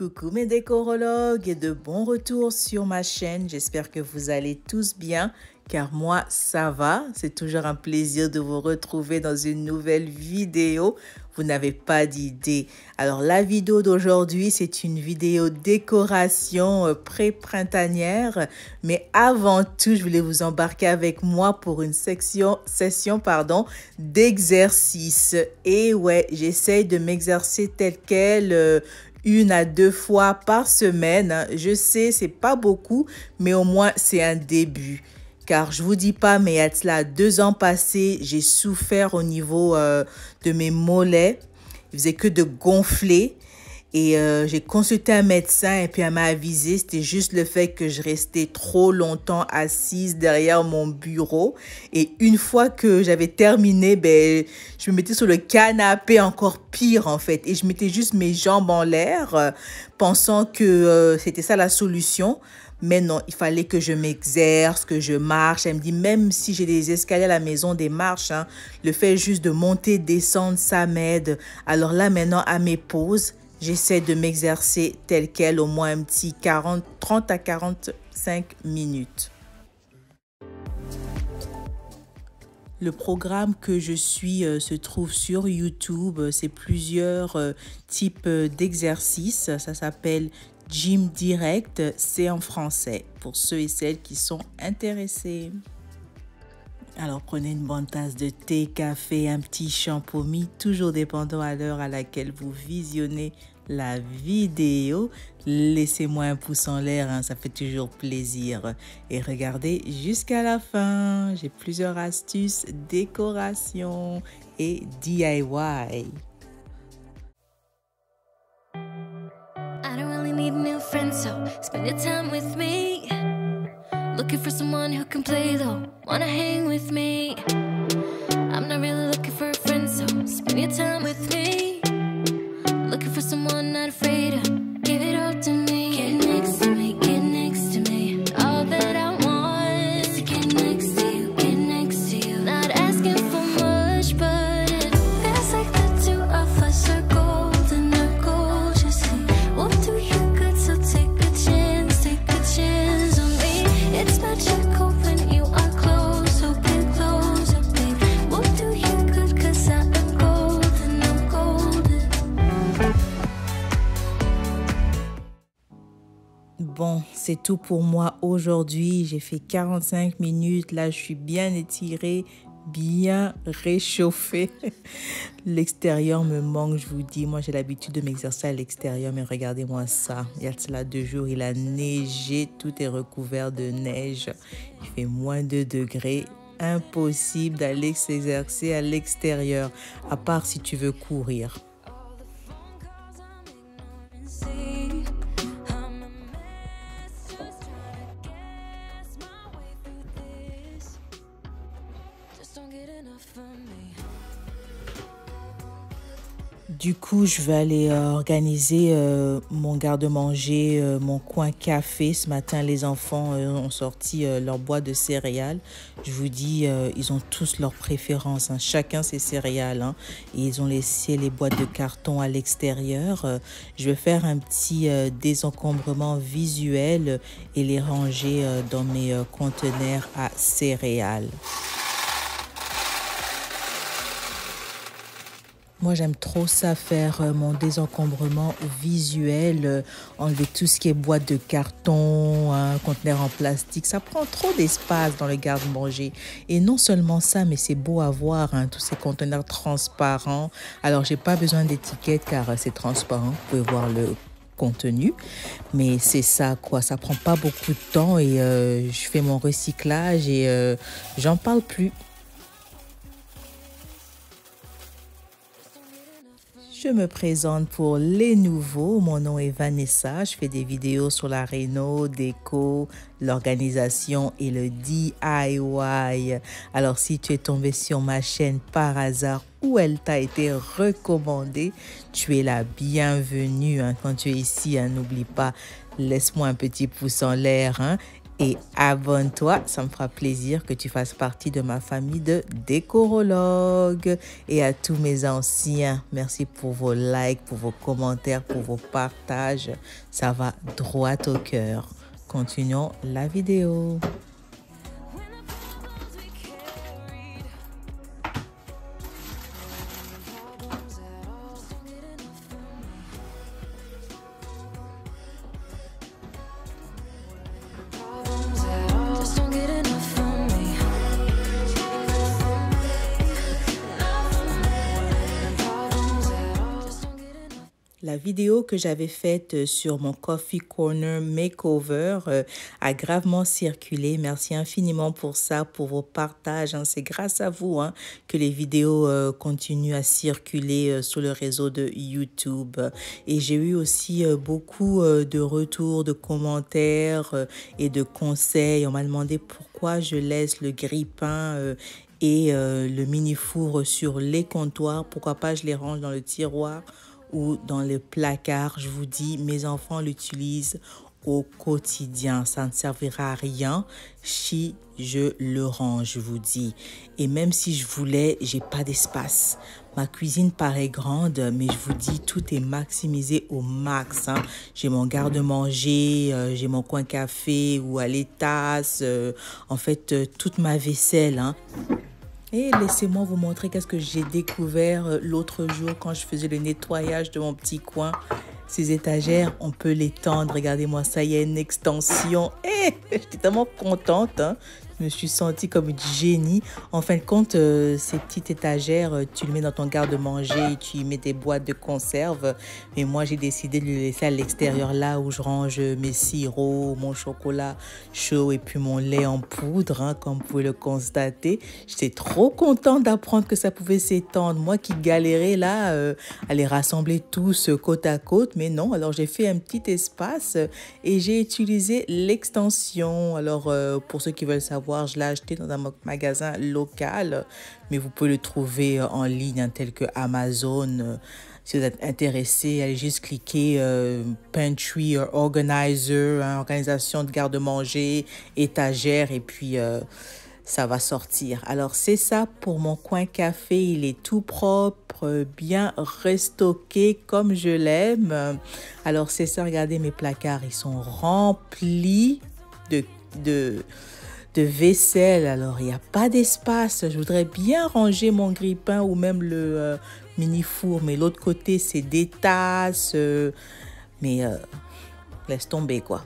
Coucou mes décorologues et de bon retour sur ma chaîne. J'espère que vous allez tous bien car moi ça va. C'est toujours un plaisir de vous retrouver dans une nouvelle vidéo. Vous n'avez pas d'idée. Alors la vidéo d'aujourd'hui c'est une vidéo décoration pré-printanière. Mais avant tout je voulais vous embarquer avec moi pour une session d'exercice. Et ouais, j'essaye de m'exercer tel quel. 1 à 2 fois par semaine. Je sais, c'est pas beaucoup, mais au moins c'est un début. Car je vous dis pas, mais il y a cela 2 ans passés, j'ai souffert au niveau de mes mollets. Il faisait que de gonfler. Et j'ai consulté un médecin et puis elle m'a avisé, c'était juste le fait que je restais trop longtemps assise derrière mon bureau. Et une fois que j'avais terminé, je me mettais sur le canapé, encore pire en fait. Et je mettais juste mes jambes en l'air, pensant que c'était ça la solution. Mais non, il fallait que je m'exerce, que je marche. Elle me dit, même si j'ai des escaliers à la maison, des marches, hein, le fait juste de monter, descendre, ça m'aide. Alors là, maintenant, à mes pauses, j'essaie de m'exercer tel quel, au moins un petit 30 à 45 minutes. Le programme que je suis se trouve sur YouTube. C'est plusieurs types d'exercices. Ça s'appelle Gym Direct. C'est en français pour ceux et celles qui sont intéressés. Alors prenez une bonne tasse de thé, café, un petit champomis, toujours dépendant à l'heure à laquelle vous visionnez la vidéo. Laissez-moi un pouce en l'air, hein, ça fait toujours plaisir. Et regardez jusqu'à la fin, j'ai plusieurs astuces, décoration et DIY. I don't really need new friends, so spend your time with me. Looking for someone who can play though, wanna hang with me. I'm not really looking for a friend, so spend your time with me. Looking for someone not afraid to give it all to me. Get next to me, get next to me. All that I want is to get next to you, get next to you. Not asking for much, but it feels like the two of us are golden, are gold, you see. We'll do you good, so take a chance on me. It's magical when you are close, so get closer, babe. We'll do you good, cause I am golden, I'm golden. Bon, c'est tout pour moi aujourd'hui. J'ai fait 45 minutes. Là, je suis bien étirée, bien réchauffée. L'extérieur me manque, je vous dis. Moi, j'ai l'habitude de m'exercer à l'extérieur, mais regardez-moi ça. Il y a cela 2 jours, il a neigé, tout est recouvert de neige. Il fait moins 2 degrés. Impossible d'aller s'exercer à l'extérieur, à part si tu veux courir. Du coup, je vais aller organiser mon garde-manger, mon coin café. Ce matin, les enfants ont sorti leur boîte de céréales. Je vous dis, ils ont tous leurs préférences, hein. Chacun ses céréales, hein. Et ils ont laissé les boîtes de carton à l'extérieur. Je vais faire un petit désencombrement visuel et les ranger dans mes conteneurs à céréales. Moi, j'aime trop ça, faire mon désencombrement visuel, enlever tout ce qui est boîte de carton, conteneur en plastique. Ça prend trop d'espace dans le garde-manger. Et non seulement ça, mais c'est beau à voir, hein, tous ces conteneurs transparents. Alors, j'ai pas besoin d'étiquette car c'est transparent. Vous pouvez voir le contenu. Mais c'est ça, quoi. Ça prend pas beaucoup de temps et je fais mon recyclage et j'en parle plus. Je me présente pour les nouveaux. Mon nom est Vanessa. Je fais des vidéos sur la réno, déco, l'organisation et le DIY. Alors, si tu es tombé sur ma chaîne par hasard ou elle t'a été recommandée, tu es la bienvenue, hein. Quand tu es ici, hein, n'oublie pas, laisse-moi un petit pouce en l'air, hein. et abonne-toi. Ça me fera plaisir que tu fasses partie de ma famille de décorologues. Et à tous mes anciens, merci pour vos likes, pour vos commentaires, pour vos partages. Ça va droit au cœur. Continuons la vidéo. La vidéo que j'avais faite sur mon Coffee Corner Makeover a gravement circulé. Merci infiniment pour ça, pour vos partages. C'est grâce à vous que les vidéos continuent à circuler sur le réseau de YouTube. Et j'ai eu aussi beaucoup de retours, de commentaires et de conseils. On m'a demandé pourquoi je laisse le grille-pain et le mini-four sur les comptoirs. Pourquoi pas je les range dans le tiroir ou dans le placard. Je vous dis, mes enfants l'utilisent au quotidien. Ça ne servira à rien si je le range, je vous dis. Et même si je voulais, j'ai pas d'espace. Ma cuisine paraît grande, mais je vous dis, tout est maximisé au max. J'ai mon garde-manger, j'ai mon coin café ou à l'étasse, en fait, toute ma vaisselle. Et laissez-moi vous montrer qu'est-ce que j'ai découvert l'autre jour quand je faisais le nettoyage de mon petit coin. Ces étagères, on peut les tendre. Regardez-moi, ça y est, une extension. J'étais tellement contente. Je me suis sentie comme une génie. En fin de compte, ces petites étagères, tu les mets dans ton garde-manger et tu y mets des boîtes de conserve. Mais moi, j'ai décidé de les laisser à l'extérieur, là où je range mes sirops, mon chocolat chaud et puis mon lait en poudre, comme vous pouvez le constater. J'étais trop contente d'apprendre que ça pouvait s'étendre. Moi qui galérais là, à les rassembler tous côte à côte. Mais non, alors j'ai fait un petit espace et j'ai utilisé l'extension. Alors, pour ceux qui veulent savoir, je l'ai acheté dans un magasin local, mais vous pouvez le trouver en ligne, tel que Amazon. Si vous êtes intéressé, allez juste cliquer Pantry Organizer, organisation de garde-manger, étagère, et puis ça va sortir. Alors, c'est ça pour mon coin café. Il est tout propre, bien restocké comme je l'aime. Alors, c'est ça, regardez mes placards, ils sont remplis de vaisselle. Alors, il n'y a pas d'espace. Je voudrais bien ranger mon grille-pain ou même le mini-four. Mais l'autre côté, c'est des tasses. Mais laisse tomber, quoi.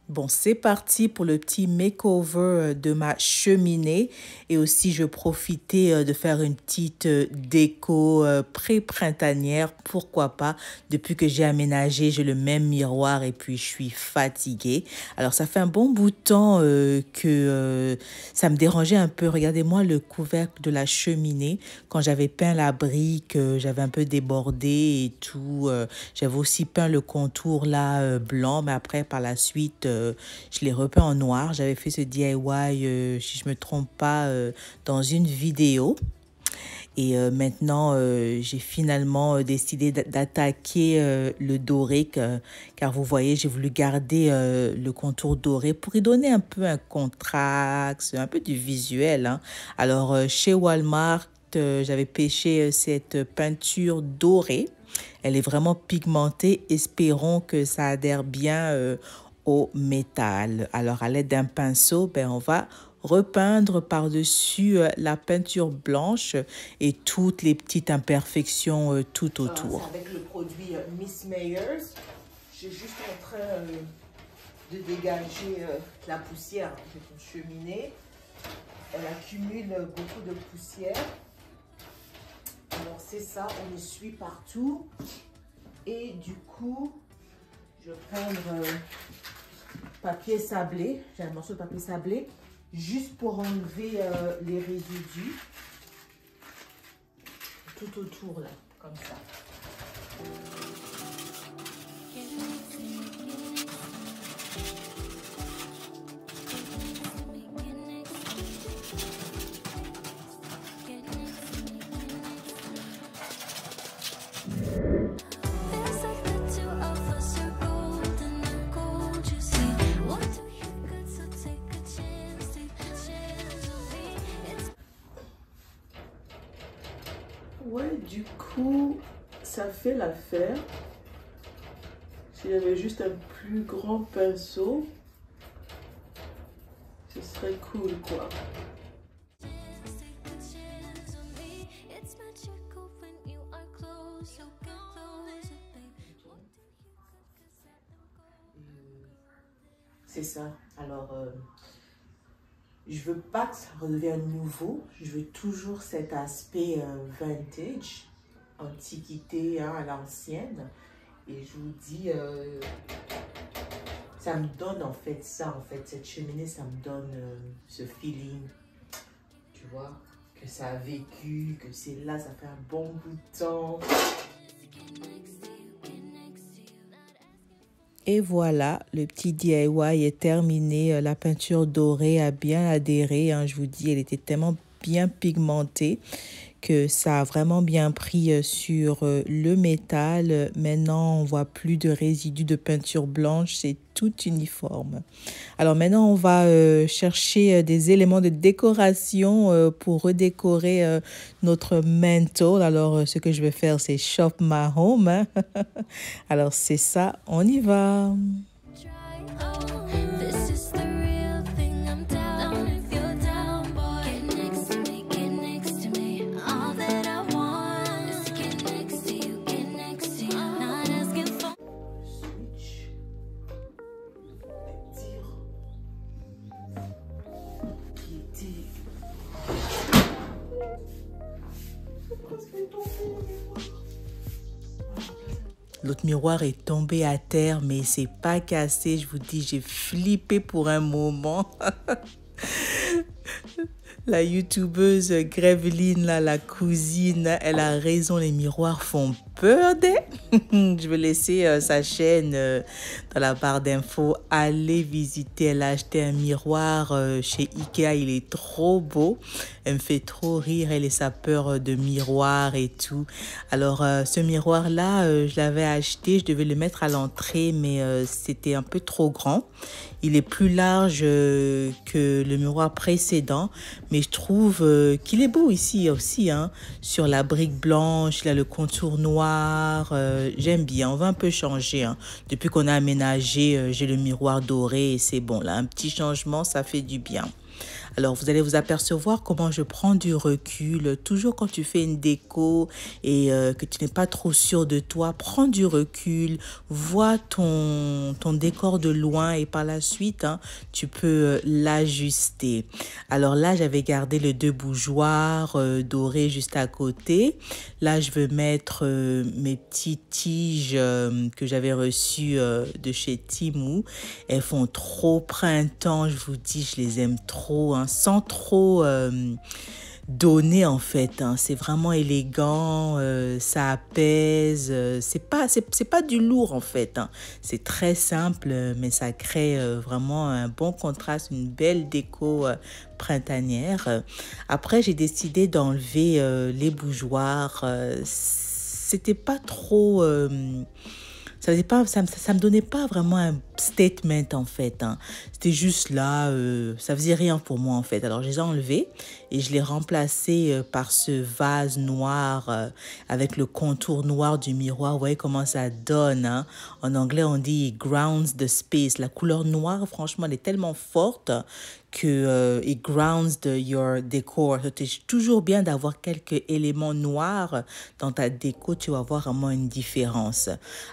Bon, c'est parti pour le petit makeover de ma cheminée. Et aussi, je profitais de faire une petite déco pré-printanière. Pourquoi pas? Depuis que j'ai aménagé, j'ai le même miroir et puis je suis fatiguée. Alors, ça fait un bon bout de temps que ça me dérangeait un peu. Regardez-moi le couvercle de la cheminée. Quand j'avais peint la brique, j'avais un peu débordé et tout. J'avais aussi peint le contour là blanc, mais après, par la suite, je l'ai repeint en noir. J'avais fait ce DIY, si je me trompe pas, dans une vidéo. Et maintenant, j'ai finalement décidé d'attaquer le doré, car vous voyez, j'ai voulu garder le contour doré pour y donner un peu un contraste, un peu du visuel. Alors, chez Walmart, j'avais pêché cette peinture dorée. Elle est vraiment pigmentée. Espérons que ça adhère bien au métal. Alors, à l'aide d'un pinceau, on va repeindre par-dessus la peinture blanche et toutes les petites imperfections tout autour. Avec le produit Miss Meyers, je suis juste en train de dégager la poussière. J'ai une cheminée, elle accumule beaucoup de poussière. Alors c'est ça, on essuie partout. Et du coup, je vais prendre papier sablé. J'ai un morceau de papier sablé juste pour enlever les résidus tout autour là, comme ça. Feels like the two of us Ouais, du coup, ça fait l'affaire. S'il y avait juste un plus grand pinceau, ce serait cool, quoi. C'est ça. Alors, je veux pas que ça redevienne nouveau. Je veux toujours cet aspect vintage, antiquité, hein, à l'ancienne. Et je vous dis, ça me donne en fait ça, cette cheminée, ça me donne ce feeling, tu vois, que ça a vécu, que c'est là, ça fait un bon bout de temps. Et voilà, le petit DIY est terminé. La peinture dorée a bien adhéré, hein. Je vous dis, elle était tellement bien pigmentée que ça a vraiment bien pris sur le métal. Maintenant, on voit plus de résidus de peinture blanche, c'est tout uniforme. Alors maintenant, on va chercher des éléments de décoration pour redécorer notre mantle. Alors, ce que je vais faire, c'est shop my home, hein. Alors, c'est ça, on y va. L'autre miroir est tombé à terre, mais c'est pas cassé. Je vous dis, j'ai flippé pour un moment. La youtubeuse Grevelyne, là, la cousine, elle a raison, les miroirs font peur. Je vais laisser sa chaîne dans la barre d'infos. Allez visiter, elle a acheté un miroir chez Ikea, il est trop beau. Elle me fait trop rire, elle et sa peur de miroir et tout. Alors ce miroir-là, je l'avais acheté, je devais le mettre à l'entrée, mais c'était un peu trop grand. Il est plus large que le miroir précédent, mais je trouve qu'il est beau ici aussi, hein. Sur la brique blanche, là, le contour noir, j'aime bien. On va un peu changer, hein. Depuis qu'on a aménagé, j'ai le miroir doré et c'est bon. Là, un petit changement, ça fait du bien. Alors, vous allez vous apercevoir comment je prends du recul. Toujours quand tu fais une déco et que tu n'es pas trop sûr de toi, prends du recul, vois ton décor de loin et par la suite, hein, tu peux l'ajuster. Alors là, j'avais gardé les deux bougeoirs dorés juste à côté. Là, je veux mettre mes petites tiges que j'avais reçues de chez Temu. Elles font trop printemps, je vous dis, je les aime trop, hein, sans trop donner en fait, hein. C'est vraiment élégant, ça apaise, c'est pas du lourd en fait, hein. C'est très simple, mais ça crée vraiment un bon contraste, une belle déco printanière. Après, j'ai décidé d'enlever les bougeoirs. C'était pas trop... ça me donnait pas vraiment un statement en fait, hein. C'était juste là, ça faisait rien pour moi en fait. Alors je les ai enlevés et je l'ai remplacé par ce vase noir avec le contour noir du miroir. Vous voyez comment ça donne, hein? En anglais, on dit grounds the space. La couleur noire, franchement, elle est tellement forte que it grounds your décor. C'est toujours bien d'avoir quelques éléments noirs dans ta déco. Tu vas voir vraiment une différence.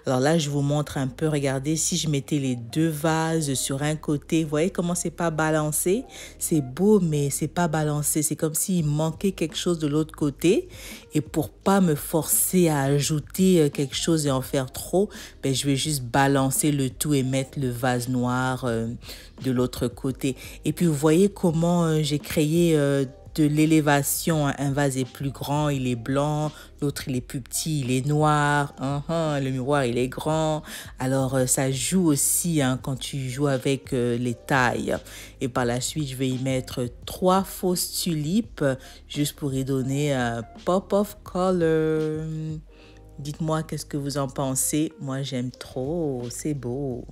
Alors là, je vous montre un peu. Regardez, si je mettais les deux vases sur un côté, vous voyez comment c'est pas balancé? C'est beau, mais c'est pas balancé. C'est comme s'il manquait quelque chose de l'autre côté. Et pour pas me forcer à ajouter quelque chose et en faire trop, ben, je vais juste balancer le tout et mettre le vase noir de l'autre côté. Et puis, vous voyez comment j'ai créé de l'élévation. Un vase est plus grand, il est blanc. L'autre, il est plus petit, il est noir. Le miroir, il est grand. Alors, ça joue aussi, hein, quand tu joues avec les tailles. Et par la suite, je vais y mettre 3 fausses tulipes juste pour y donner un pop of color. Dites-moi qu'est-ce que vous en pensez. Moi, j'aime trop. C'est beau.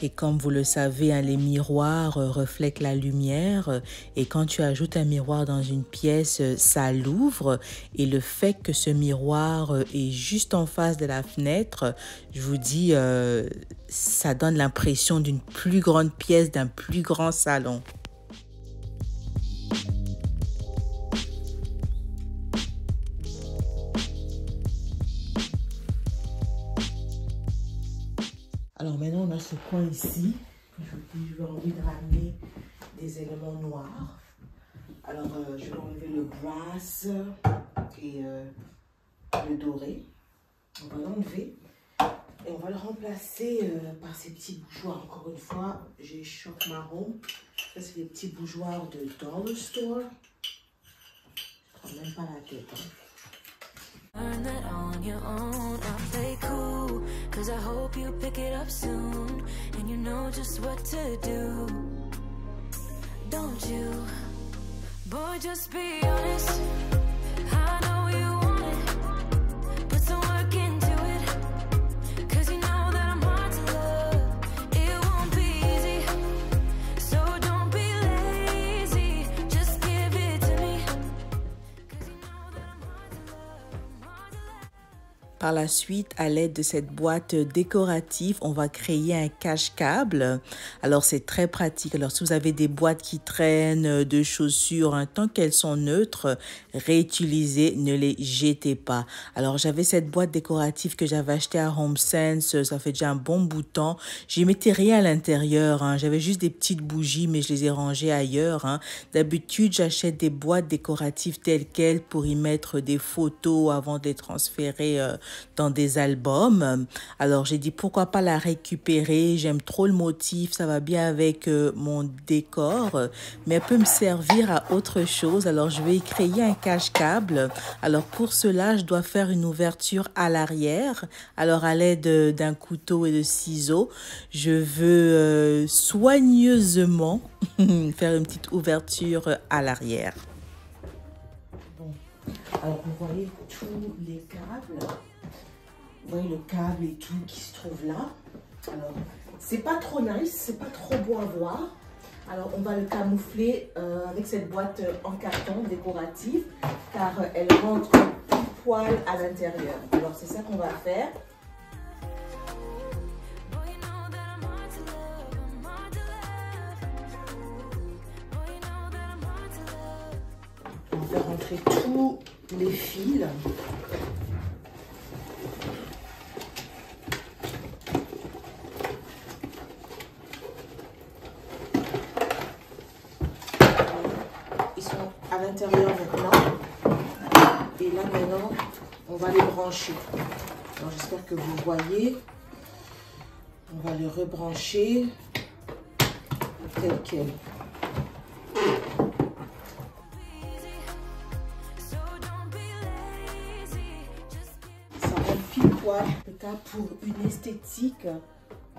Et comme vous le savez, hein, les miroirs reflètent la lumière et quand tu ajoutes un miroir dans une pièce, ça l'ouvre. Et le fait que ce miroir est juste en face de la fenêtre, je vous dis, ça donne l'impression d'une plus grande pièce, d'un plus grand salon. Alors maintenant, on a ce coin ici. J'ai envie de ramener des éléments noirs. Alors, je vais enlever le brass et le doré. On va l'enlever et on va le remplacer par ces petits bougeoirs. Encore une fois, j'ai Shop Marron. Ça, c'est les petits bougeoirs de Dollar Store. Je ne prends même pas la tête. Hein. Learn that on your own, I'll play cool, cause I hope you pick it up soon, and you know just what to do, don't you? Boy, just be honest, I know you want it, put some work into it, cause you know that I'm hard to love, it won't be easy, so don't be lazy, just give it to me, cause you know that I'm hard to love. Par la suite, à l'aide de cette boîte décorative, on va créer un cache-câble. Alors, c'est très pratique. Alors, si vous avez des boîtes qui traînent de chaussures, hein, tant qu'elles sont neutres, réutilisez, ne les jetez pas. Alors, j'avais cette boîte décorative que j'avais achetée à HomeSense. Ça fait déjà un bon bout de temps. J'y mettais rien à l'intérieur. Hein. J'avais juste des petites bougies, mais je les ai rangées ailleurs. Hein. D'habitude, j'achète des boîtes décoratives telles quelles pour y mettre des photos avant de les transférer dans des albums. Alors j'ai dit pourquoi pas la récupérer, j'aime trop le motif, ça va bien avec mon décor, mais elle peut me servir à autre chose. Alors je vais y créer un cache-câble. Alors pour cela je dois faire une ouverture à l'arrière. Alors à l'aide d'un couteau et de ciseaux, je veux soigneusement faire une petite ouverture à l'arrière. Bon. Alors vous voyez tous les câbles. Vous voyez le câble et tout qui se trouve là. Alors, c'est pas trop nice, c'est pas trop beau à voir. Alors, on va le camoufler avec cette boîte en carton décorative car elle rentre tout poil à l'intérieur. Alors, c'est ça qu'on va faire. On va faire rentrer tous les fils. À l'intérieur maintenant et là maintenant on va les brancher. Alors j'espère que vous voyez, on va les rebrancher tel quel. Ça rend pile poil pour une esthétique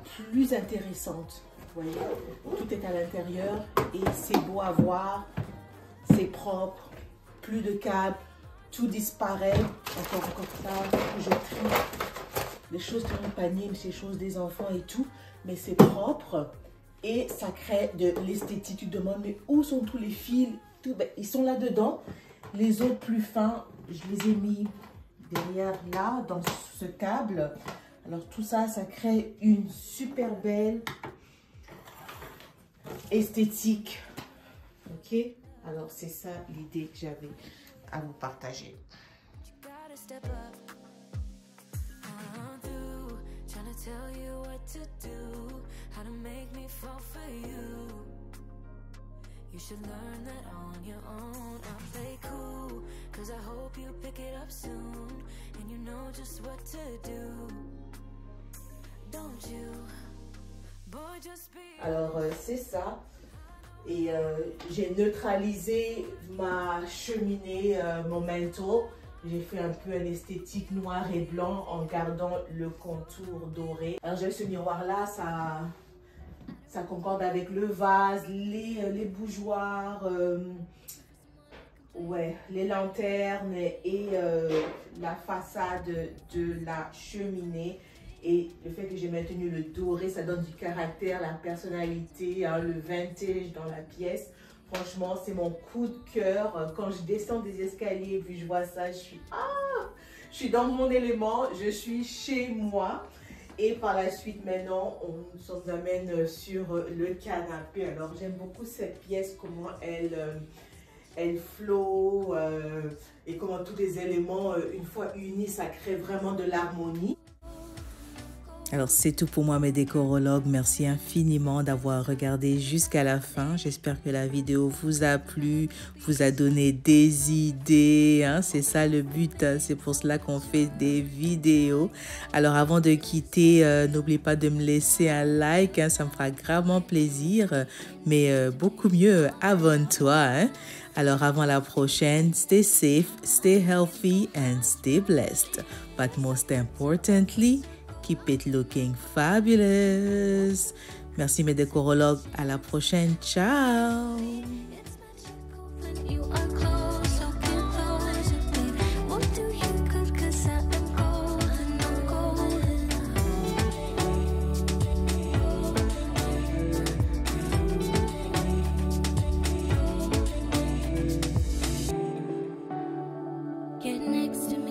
plus intéressante. Vous voyez, tout est à l'intérieur et c'est beau à voir. C'est propre, plus de câbles, tout disparaît. Encore ça, je trie les choses dans le panier, ces choses des enfants et tout. Mais c'est propre et ça crée de l'esthétique. Tu te demandes, mais où sont tous les fils tout, ben, ils sont là-dedans. Les autres plus fins, je les ai mis derrière là, dans ce câble. Alors tout ça, ça crée une super belle esthétique. Ok? Alors, c'est ça l'idée que j'avais à vous partager. Alors, c'est ça. Et j'ai neutralisé ma cheminée Momento. J'ai fait un peu une esthétique noir et blanc en gardant le contour doré. Alors j'ai ce miroir là, ça concorde avec le vase, les bougeoirs, ouais, les lanternes et la façade de la cheminée. Et le fait que j'ai maintenu le doré, ça donne du caractère, la personnalité, hein, le vintage dans la pièce. Franchement, c'est mon coup de cœur. Quand je descends des escaliers et puis je vois ça, je suis dans mon élément, je suis chez moi. Et par la suite, maintenant, on s'en amène sur le canapé. Alors, j'aime beaucoup cette pièce, comment elle flow et comment tous les éléments, une fois unis, ça crée vraiment de l'harmonie. Alors, c'est tout pour moi, mes décorologues. Merci infiniment d'avoir regardé jusqu'à la fin. J'espère que la vidéo vous a plu, vous a donné des idées. Hein? C'est ça le but. Hein? C'est pour cela qu'on fait des vidéos. Alors, avant de quitter, n'oubliez pas de me laisser un like. Hein? Ça me fera gravement plaisir. Mais beaucoup mieux, abonne-toi. Hein? Alors, avant la prochaine, stay safe, stay healthy and stay blessed. But most importantly, keep it looking fabulous. Merci mes décorologues. À la prochaine. Ciao. Get next to me.